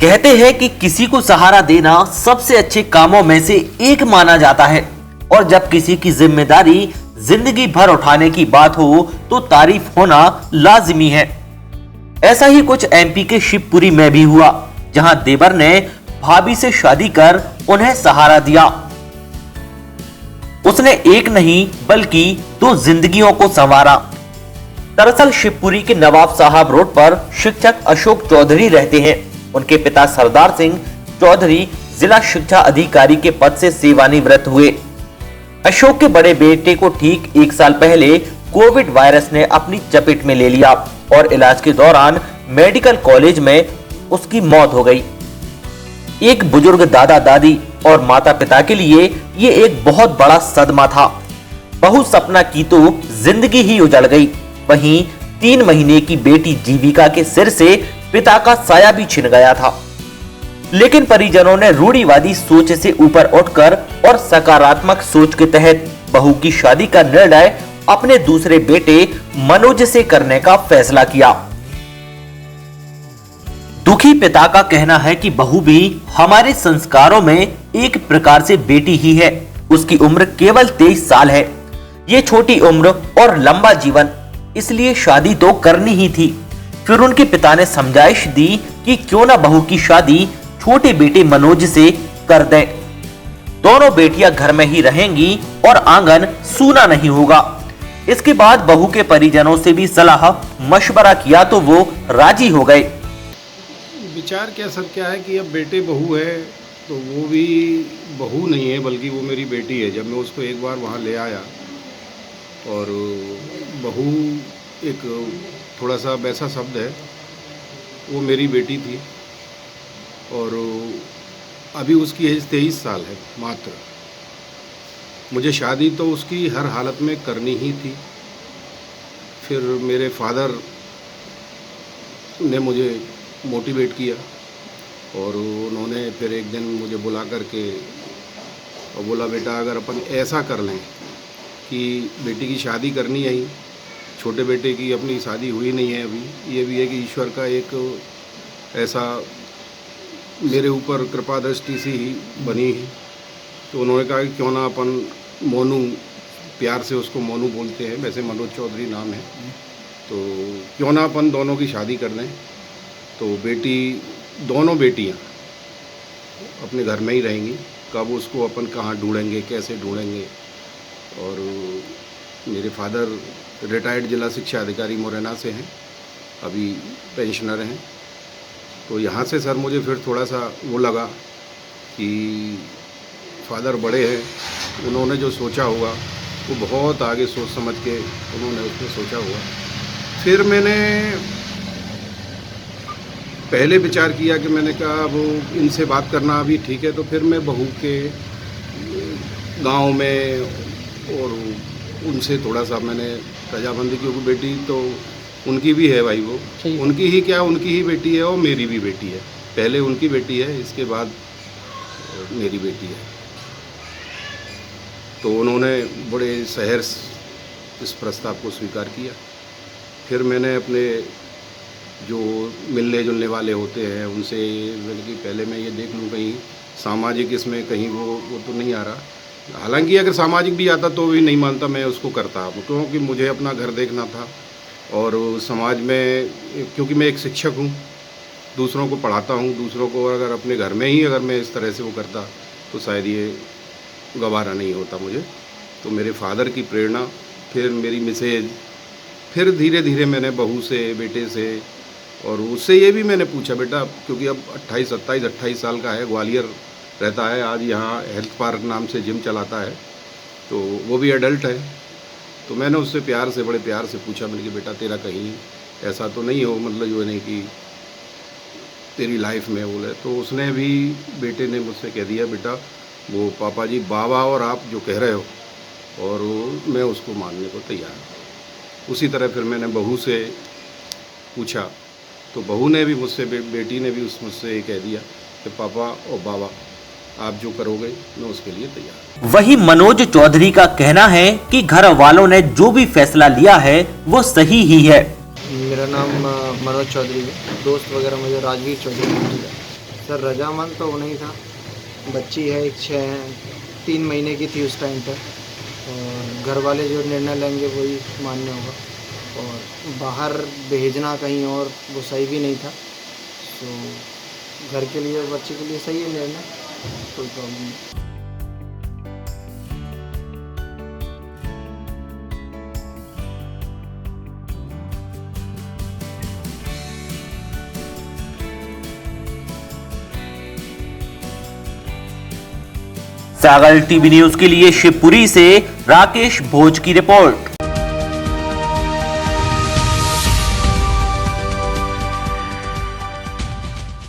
कहते हैं कि किसी को सहारा देना सबसे अच्छे कामों में से एक माना जाता है और जब किसी की जिम्मेदारी जिंदगी भर उठाने की बात हो तो तारीफ होना लाजिमी है। ऐसा ही कुछ एमपी के शिवपुरी में भी हुआ, जहां देवर ने भाभी से शादी कर उन्हें सहारा दिया। उसने एक नहीं बल्कि 2 जिंदगियों को संवारा। दरअसल शिवपुरी के नवाब साहब रोड पर शिक्षक अशोक चौधरी रहते हैं। उनके पिता सरदार सिंह चौधरी जिला शिक्षा अधिकारी के पद से सेवानिवृत्त हुए। अशोक के बड़े बेटे को ठीक 1 साल पहले कोविड वायरस ने अपनी चपेट में ले लिया और इलाज के दौरान मेडिकल कॉलेज में उसकी मौत हो गई। एक बुजुर्ग दादा दादी और माता पिता के लिए ये एक बहुत बड़ा सदमा था। बहू सपना की तो जिंदगी ही उजड़ गई। वहीं 3 महीने की बेटी जीविका के सिर से पिता का साया भी छिन गया था। लेकिन परिजनों ने रूढ़िवादी सोच से ऊपर उठकर और सकारात्मक सोच के तहत बहू की शादी का निर्णय अपने दूसरे बेटे मनोज से करने का फैसला किया। दुखी पिता का कहना है कि बहू भी हमारे संस्कारों में एक प्रकार से बेटी ही है। उसकी उम्र केवल 23 साल है। ये छोटी उम्र और लंबा जीवन, इसलिए शादी तो करनी ही थी। फिर उनके पिता ने समझाइश दी कि क्यों ना बहू की शादी छोटे बेटे मनोज से कर दें। दोनों बेटियां घर में ही रहेंगी और आंगन सूना नहीं होगा। इसके बाद बहू के परिजनों से भी सलाह मशवरा किया तो वो राजी हो गए। विचार क्या है कि अब बेटे बहू है तो वो भी बहू नहीं है बल्कि वो मेरी बेटी है। जब मैं उसको एक बार वहाँ ले आया और बहू एक थोड़ा सा वैसा शब्द है, वो मेरी बेटी थी और अभी उसकी एज 23 साल है मात्र। मुझे शादी तो उसकी हर हालत में करनी ही थी। फिर मेरे फादर ने मुझे मोटिवेट किया और उन्होंने फिर एक दिन मुझे बुला करके और बोला, बेटा अगर अपन ऐसा कर लें कि बेटी की शादी करनी है ही, छोटे बेटे की अपनी शादी हुई नहीं है अभी, ये भी है कि ईश्वर का एक ऐसा मेरे ऊपर कृपा दृष्टि सी ही बनी है। तो उन्होंने कहा कि क्यों ना अपन मोनू, प्यार से उसको मोनू बोलते हैं, वैसे मनोज चौधरी नाम है, तो क्यों ना अपन दोनों की शादी कर लें। तो बेटी, दोनों बेटियां अपने घर में ही रहेंगी। कब उसको अपन कहाँ ढूंढेंगे, कैसे ढूंढेंगे। और मेरे फादर रिटायर्ड जिला शिक्षा अधिकारी मुरैना से हैं, अभी पेंशनर हैं। तो यहाँ से सर मुझे फिर थोड़ा सा वो लगा कि फादर बड़े हैं, उन्होंने जो सोचा होगा वो बहुत आगे सोच समझ के उन्होंने उसमें सोचा होगा। फिर मैंने पहले विचार किया कि मैंने कहा वो इनसे बात करना अभी ठीक है। तो फिर मैं बहू के गांव में और उनसे थोड़ा सा मैंने रजामंदी, क्योंकि बेटी तो उनकी भी है भाई, वो उनकी ही क्या, उनकी ही बेटी है और मेरी भी बेटी है। पहले उनकी बेटी है, इसके बाद मेरी बेटी है। तो उन्होंने बड़े सहर्ष इस प्रस्ताव को स्वीकार किया। फिर मैंने अपने जो मिलने जुलने वाले होते हैं उनसे मैंने कि पहले मैं ये देख लूँ कहीं सामाजिक इसमें कहीं वो तो नहीं आ रहा। हालांकि अगर सामाजिक भी आता तो भी नहीं मानता, मैं उसको करता, क्योंकि मुझे अपना घर देखना था। और समाज में, क्योंकि मैं एक शिक्षक हूँ, दूसरों को पढ़ाता हूँ, दूसरों को अगर अपने घर में ही अगर मैं इस तरह से वो करता तो शायद ये गवारा नहीं होता मुझे। तो मेरे फादर की प्रेरणा, फिर मेरी मिसेज, फिर धीरे धीरे मैंने बहू से, बेटे से, और उससे ये भी मैंने पूछा, बेटा क्योंकि अब 28 साल का है, ग्वालियर रहता है, आज यहाँ हेल्थ पार्क नाम से जिम चलाता है, तो वो भी एडल्ट है। तो मैंने उससे प्यार से, बड़े प्यार से पूछा, मैंने कि बेटा तेरा कहीं ऐसा तो नहीं हो, मतलब जो नहीं कि तेरी लाइफ में बोले। तो उसने भी, बेटे ने मुझसे कह दिया, बेटा वो पापा जी, बाबा और आप जो कह रहे हो, और मैं उसको मानने को तैयार हूँ। उसी तरह फिर मैंने बहू से पूछा तो बहू ने भी मुझसे, बेटी ने भी मुझसे ये कह दिया कि पापा और बाबा आप जो करोगे मैं उसके लिए तैयार। वही मनोज चौधरी का कहना है कि घर वालों ने जो भी फैसला लिया है वो सही ही है। मेरा नाम मनोज चौधरी है, दोस्त वगैरह मुझे राजवीर चौधरी बोलते हैं। सर रजामंद तो वो नहीं था, बच्ची है एक 3 महीने की थी उस टाइम पर, और घर वाले जो निर्णय लेंगे वही मान्य होगा, और बाहर भेजना कहीं और वो सही भी नहीं था। तो घर के लिए बच्चे के लिए सही है निर्णय, कोई प्रॉब्लम नहीं। सागर टीवी न्यूज के लिए शिवपुरी से राकेश भोज की रिपोर्ट।